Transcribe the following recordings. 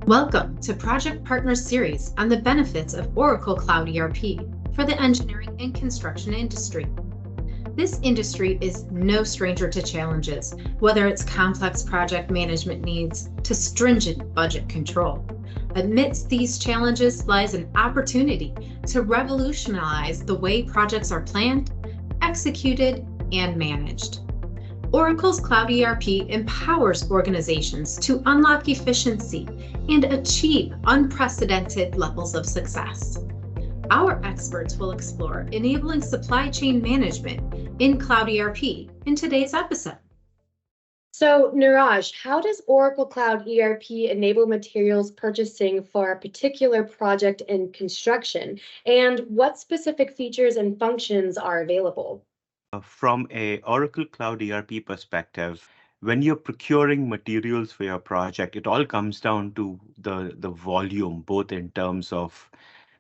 Welcome to Project Partners series on the benefits of Oracle Cloud ERP for the engineering and construction industry. This industry is no stranger to challenges, whether it's complex project management needs to stringent budget control. Amidst these challenges lies an opportunity to revolutionize the way projects are planned, executed, and managed. Oracle's Cloud ERP empowers organizations to unlock efficiency and achieve unprecedented levels of success. Our experts will explore enabling supply chain management in Cloud ERP in today's episode. So, Niraj, how does Oracle Cloud ERP enable materials purchasing for a particular project in construction? And what specific features and functions are available? From a Oracle Cloud ERP perspective, when you're procuring materials for your project, it all comes down to the volume, both in terms of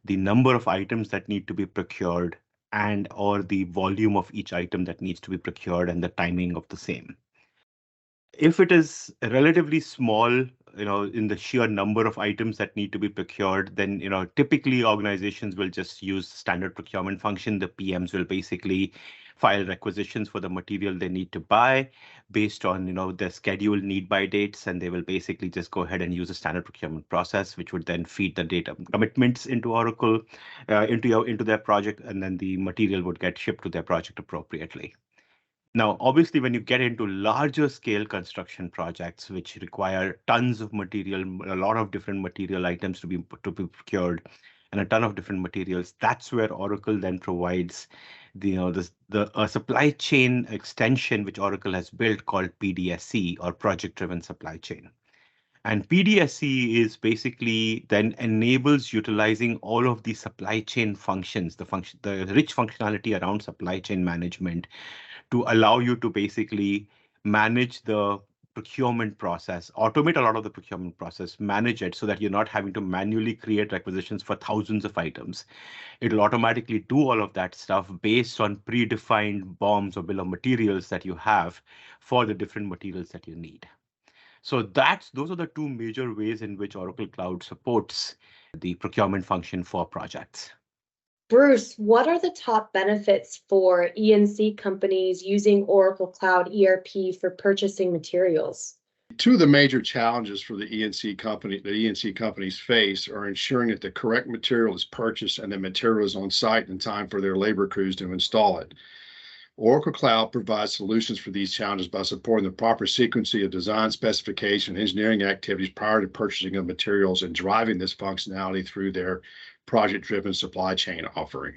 the number of items that need to be procured and or the volume of each item that needs to be procured and the timing of the same. If it is relatively small, in the sheer number of items that need to be procured, then, typically organizations will just use standard procurement function. The PMs will basically file requisitions for the material they need to buy based on, their scheduled need by dates, and they will basically just go ahead and use a standard procurement process, which would then feed the data commitments into Oracle, into their project, and then the material would get shipped to their project appropriately. Now, obviously, when you get into larger scale construction projects, which require tons of material, a lot of different material items to be procured, and a ton of different materials, that's where Oracle then provides the supply chain extension, which Oracle has built called PDSC, or Project Driven Supply Chain. And PDSC is basically then enables utilizing all of the supply chain functions, the rich functionality around supply chain management, to allow you to basically manage the procurement process, automate a lot of the procurement process, manage it so that you're not having to manually create requisitions for thousands of items. It'll automatically do all of that stuff based on predefined BOMs or bill of materials that you have for the different materials that you need. So those are the two major ways in which Oracle Cloud supports the procurement function for projects. Bruce, what are the top benefits for E&C companies using Oracle Cloud ERP for purchasing materials? Two of the major challenges for the E&C companies face are ensuring that the correct material is purchased and the material is on site in time for their labor crews to install it. Oracle Cloud provides solutions for these challenges by supporting the proper sequencing of design, specification, and engineering activities prior to purchasing of materials and driving this functionality through their project-driven supply chain offering.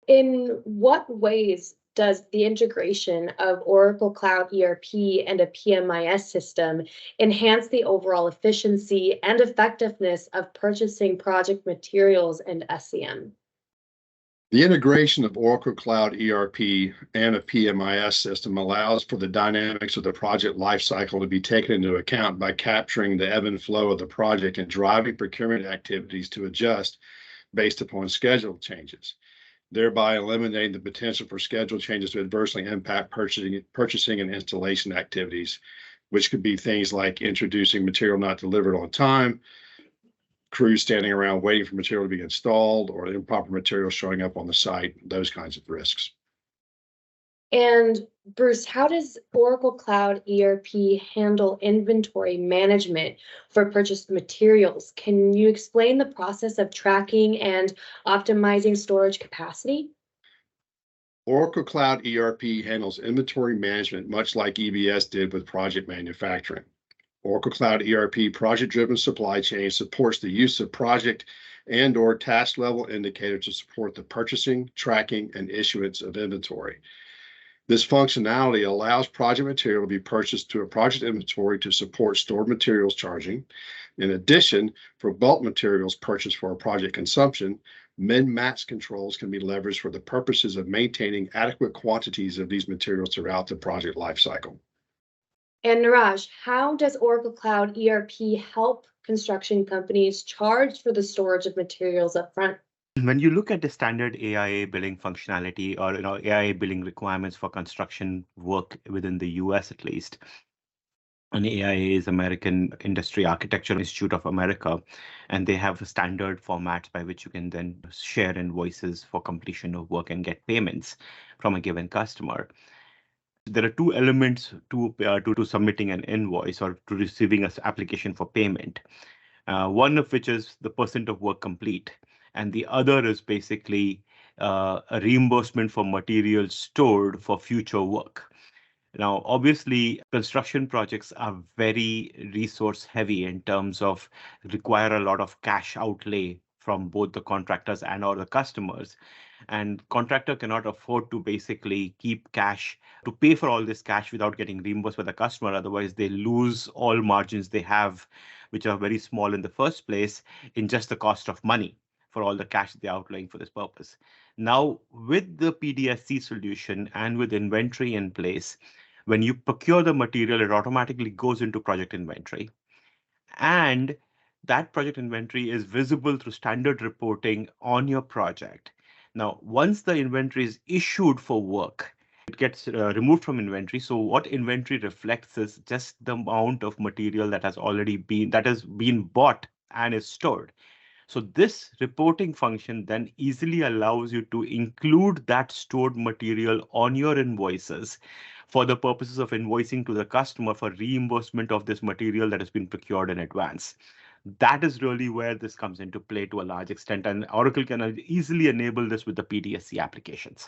In what ways does the integration of Oracle Cloud ERP and a PMIS system enhance the overall efficiency and effectiveness of purchasing project materials and SCM? The integration of Oracle Cloud ERP and a PMIS system allows for the dynamics of the project lifecycle to be taken into account by capturing the ebb and flow of the project and driving procurement activities to adjust based upon schedule changes, thereby eliminating the potential for schedule changes to adversely impact purchasing and installation activities, which could be things like introducing material not delivered on time, crews standing around waiting for material to be installed, or improper material showing up on the site, those kinds of risks. And Bruce, how does Oracle Cloud ERP handle inventory management for purchased materials? Can you explain the process of tracking and optimizing storage capacity? Oracle Cloud ERP handles inventory management much like EBS did with project manufacturing. Oracle Cloud ERP project-driven supply chain supports the use of project and/or task level indicators to support the purchasing, tracking, and issuance of inventory. This functionality allows project material to be purchased to a project inventory to support stored materials charging. In addition, for bulk materials purchased for a project consumption, min-max controls can be leveraged for the purposes of maintaining adequate quantities of these materials throughout the project lifecycle. And Niraj, how does Oracle Cloud ERP help construction companies charge for the storage of materials up front? When you look at the standard AIA billing functionality or AIA billing requirements for construction work within the US at least, and AIA is American Industry Architecture Institute of America, and they have standard formats by which you can then share invoices for completion of work and get payments from a given customer. There are two elements to submitting an invoice or to receiving an application for payment. One of which is the percent of work complete, and the other is basically a reimbursement for materials stored for future work. Now, obviously, construction projects are very resource heavy in terms of require a lot of cash outlay from both the contractors and or the customers. And contractor cannot afford to basically keep cash to pay for all this cash without getting reimbursed by the customer. Otherwise, they lose all margins they have, which are very small in the first place, in just the cost of money for all the cash they're outlaying for this purpose. Now, with the PDSC solution and with inventory in place, when you procure the material, it automatically goes into project inventory. And that project inventory is visible through standard reporting on your project. Now, once the inventory is issued for work, it gets removed from inventory. So what inventory reflects is just the amount of material that has been bought and is stored. So this reporting function then easily allows you to include that stored material on your invoices for the purposes of invoicing to the customer for reimbursement of this material that has been procured in advance. That is really where this comes into play to a large extent, and Oracle can easily enable this with the PDSC applications.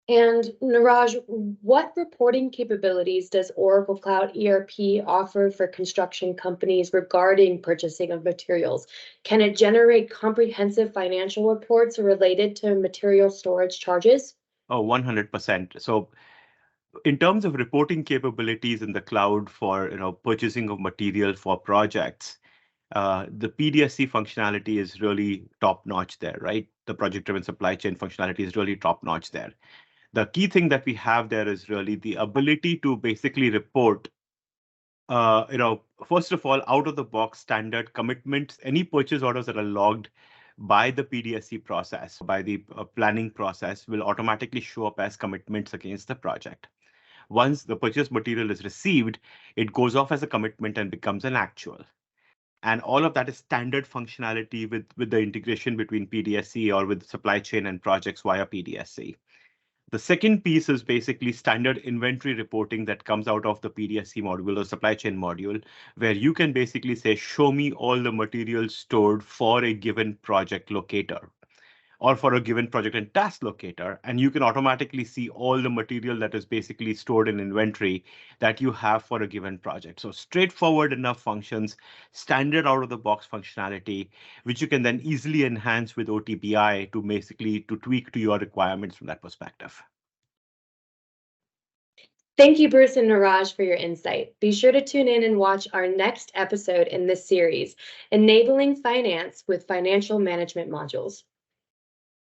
And Niraj, what reporting capabilities does Oracle Cloud ERP offer for construction companies regarding purchasing of materials? Can it generate comprehensive financial reports related to material storage charges? Oh, 100%. So in terms of reporting capabilities in the cloud for purchasing of material for projects, the PDSC functionality is really top notch there, right? The project-driven supply chain functionality is really top notch there. The key thing that we have there is really the ability to basically report, first of all, out of the box standard commitments, any purchase orders that are logged by the PDSC process, by the planning process, will automatically show up as commitments against the project. Once the purchase material is received, it goes off as a commitment and becomes an actual. And all of that is standard functionality with the integration between PDSC or with supply chain and projects via PDSC. The second piece is basically standard inventory reporting that comes out of the PDSC module or supply chain module, where you can basically say, show me all the materials stored for a given project locator or for a given project and task locator, and you can automatically see all the material that is basically stored in inventory that you have for a given project. So straightforward enough functions, standard out of the box functionality, which you can then easily enhance with OTBI to basically to tweak to your requirements from that perspective. Thank you, Bruce and Niraj, for your insight. Be sure to tune in and watch our next episode in this series, Enabling Finance with Financial Management Modules.